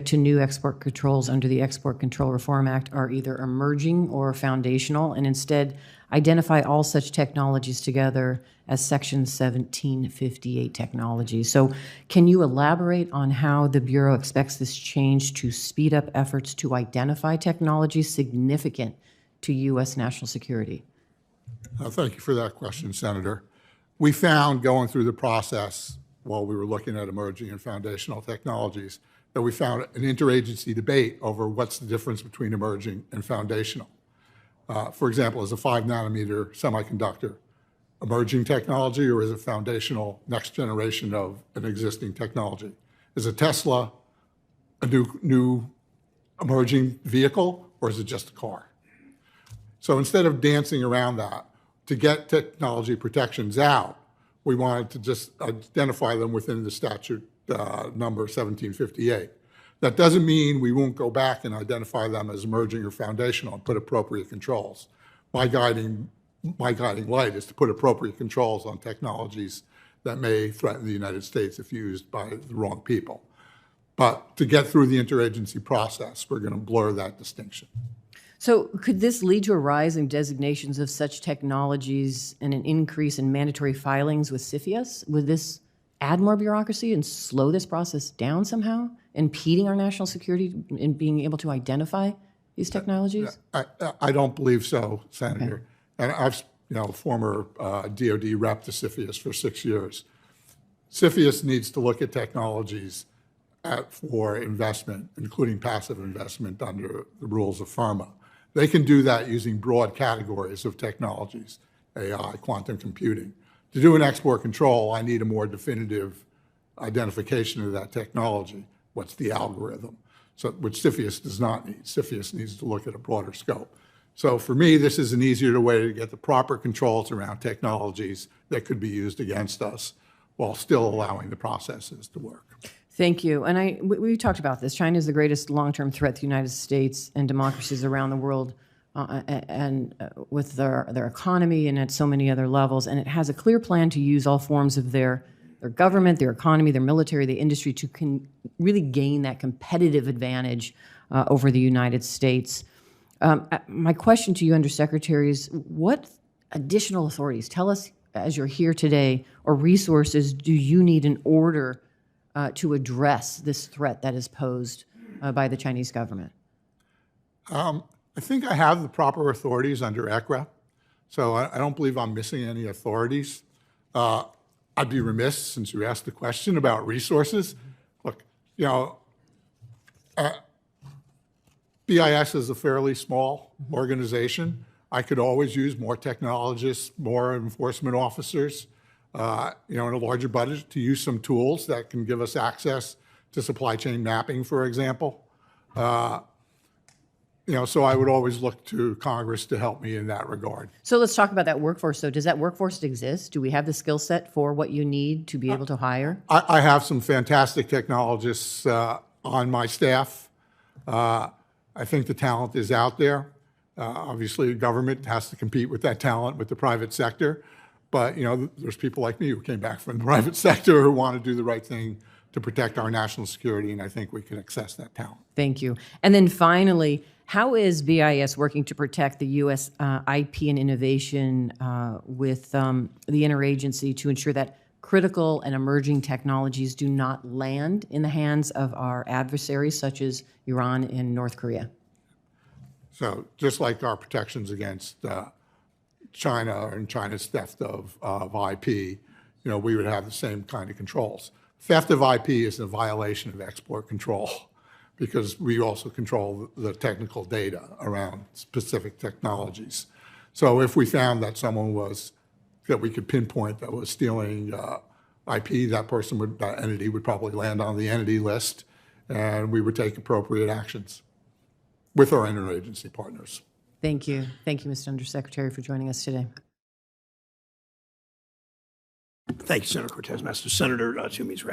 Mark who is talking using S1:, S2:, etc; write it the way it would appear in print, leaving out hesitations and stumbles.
S1: to new export controls under the Export Control Reform Act are either emerging or foundational, and instead identify all such technologies together as Section 1758 technologies. So can you elaborate on how the Bureau expects this change to speed up efforts to identify technologies significant to U.S. national security?
S2: Thank you for that question, Senator. We found going through the process while we were looking at emerging and foundational technologies that we found an interagency debate over what's the difference between emerging and foundational. For example, is a 5-nanometer semiconductor emerging technology, or is it foundational next generation of an existing technology? Is a Tesla a new emerging vehicle, or is it just a car? So instead of dancing around that, to get technology protections out, we wanted to just identify them within the statute number 1758. That doesn't mean we won't go back and identify them as emerging or foundational and put appropriate controls. My guiding light is to put appropriate controls on technologies that may threaten the United States if used by the wrong people. But to get through the interagency process, we're going to blur that distinction.
S1: So could this lead to a rise in designations of such technologies and an increase in mandatory filings with CFIUS? Would this add more bureaucracy and slow this process down somehow, impeding our national security in being able to identify these technologies?
S2: I don't believe so, Senator. Okay. And I've, former DOD rep to CFIUS for 6 years. CFIUS needs to look at technologies for investment, including passive investment under the rules of PhRMA. They can do that using broad categories of technologies, AI, quantum computing. To do an export control, I need a more definitive identification of that technology. What's the algorithm? So, which CFIUS does not need. CFIUS needs to look at a broader scope. So for me, this is an easier way to get the proper controls around technologies that could be used against us while still allowing the processes to work.
S1: Thank you. And we talked about this. China is the greatest long-term threat to the United States and democracies around the world, and with their economy and at so many other levels. And it has a clear plan to use all forms of their government, their economy, their military, the industry to really gain that competitive advantage over the United States. My question to you, Undersecretary, is what additional authorities, tell us as you're here today, or resources do you need in order to address this threat that is posed by the Chinese government?
S2: I think I have the proper authorities under ECRA, so I don't believe I'm missing any authorities. I'd be remiss, since you asked the question about resources. Look, BIS is a fairly small organization. I could always use more technologists, more enforcement officers, in a larger budget to use some tools that can give us access to supply chain mapping, for example. So I would always look to Congress to help me in that regard.
S1: So let's talk about that workforce. So does that workforce exist? Do we have the skill set for what you need to be able to hire?
S2: I have some fantastic technologists on my staff. I think the talent is out there. Obviously, the government has to compete with that talent with the private sector. But, there's people like me who came back from the private sector who want to do the right thing to protect our national security, and I think we can access that talent.
S1: Thank you. And then finally, how is BIS working to protect the U.S. IP and innovation with the interagency to ensure that critical and emerging technologies do not land in the hands of our adversaries, such as Iran and North Korea?
S2: So just like our protections against China and China's theft of IP, we would have the same kind of controls. Theft of IP is a violation of export control because we also control the technical data around specific technologies. So if we found that someone that we could pinpoint that was stealing IP, that entity would probably land on the entity list, and we would take appropriate actions with our interagency partners.
S1: Thank you. Thank you, Mr. Undersecretary, for joining us today.
S3: Thank you, Senator Cortez Masto. Senator Toomey's